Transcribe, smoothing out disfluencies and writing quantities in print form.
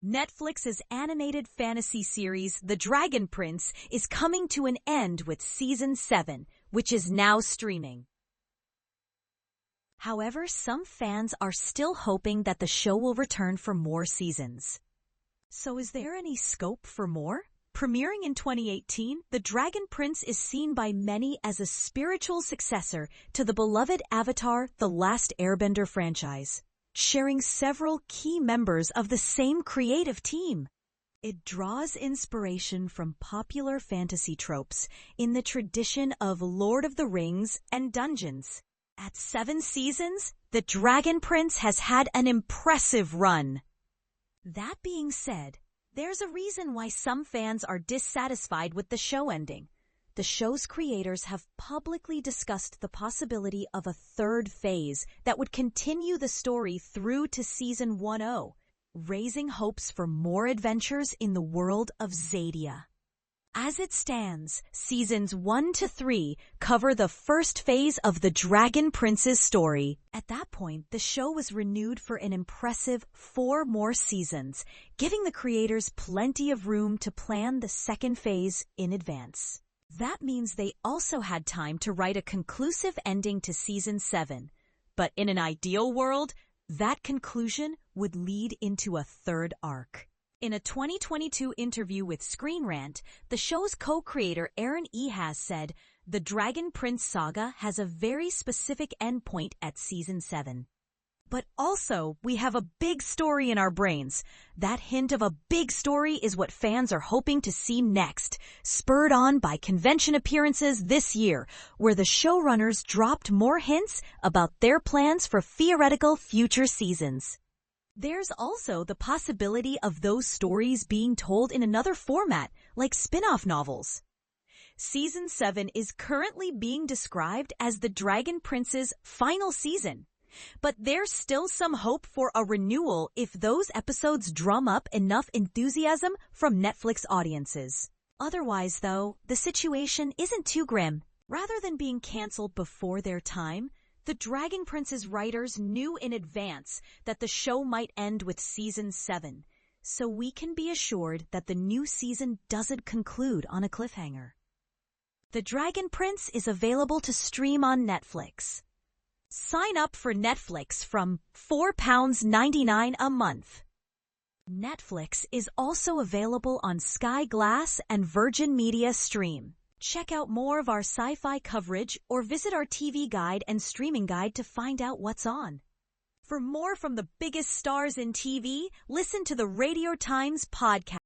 Netflix's animated fantasy series, The Dragon Prince, is coming to an end with Season 7, which is now streaming. However, some fans are still hoping that the show will return for more seasons. So is there any scope for more? Premiering in 2018, The Dragon Prince is seen by many as a spiritual successor to the beloved Avatar: The Last Airbender franchise, sharing several key members of the same creative team. It draws inspiration from popular fantasy tropes in the tradition of Lord of the Rings and Dungeons. At 7 seasons, The Dragon Prince has had an impressive run. That being said, there's a reason why some fans are dissatisfied with the show ending. The show's creators have publicly discussed the possibility of a third phase that would continue the story through to Season 10, raising hopes for more adventures in the world of Xadia. As it stands, Seasons 1 to 3 cover the first phase of the Dragon Prince's story. At that point, the show was renewed for an impressive 4 more seasons, giving the creators plenty of room to plan the second phase in advance. That means they also had time to write a conclusive ending to Season 7. But in an ideal world, that conclusion would lead into a third arc. In a 2022 interview with Screen Rant, the show's co-creator Aaron Ehas said, "The Dragon Prince saga has a very specific endpoint at Season 7. But also, we have a big story in our brains. That hint of a big story is what fans are hoping to see next, spurred on by convention appearances this year, where the showrunners dropped more hints about their plans for theoretical future seasons." There's also the possibility of those stories being told in another format, like spin-off novels. Season 7 is currently being described as the Dragon Prince's final season. But there's still some hope for a renewal if those episodes drum up enough enthusiasm from Netflix audiences. Otherwise, though, the situation isn't too grim. Rather than being canceled before their time, The Dragon Prince's writers knew in advance that the show might end with Season 7, so we can be assured that the new season doesn't conclude on a cliffhanger. The Dragon Prince is available to stream on Netflix. Sign up for Netflix from £4.99 a month. Netflix is also available on Sky Glass and Virgin Media Stream. Check out more of our sci-fi coverage or visit our TV guide and streaming guide to find out what's on. For more from the biggest stars in TV, listen to the Radio Times podcast.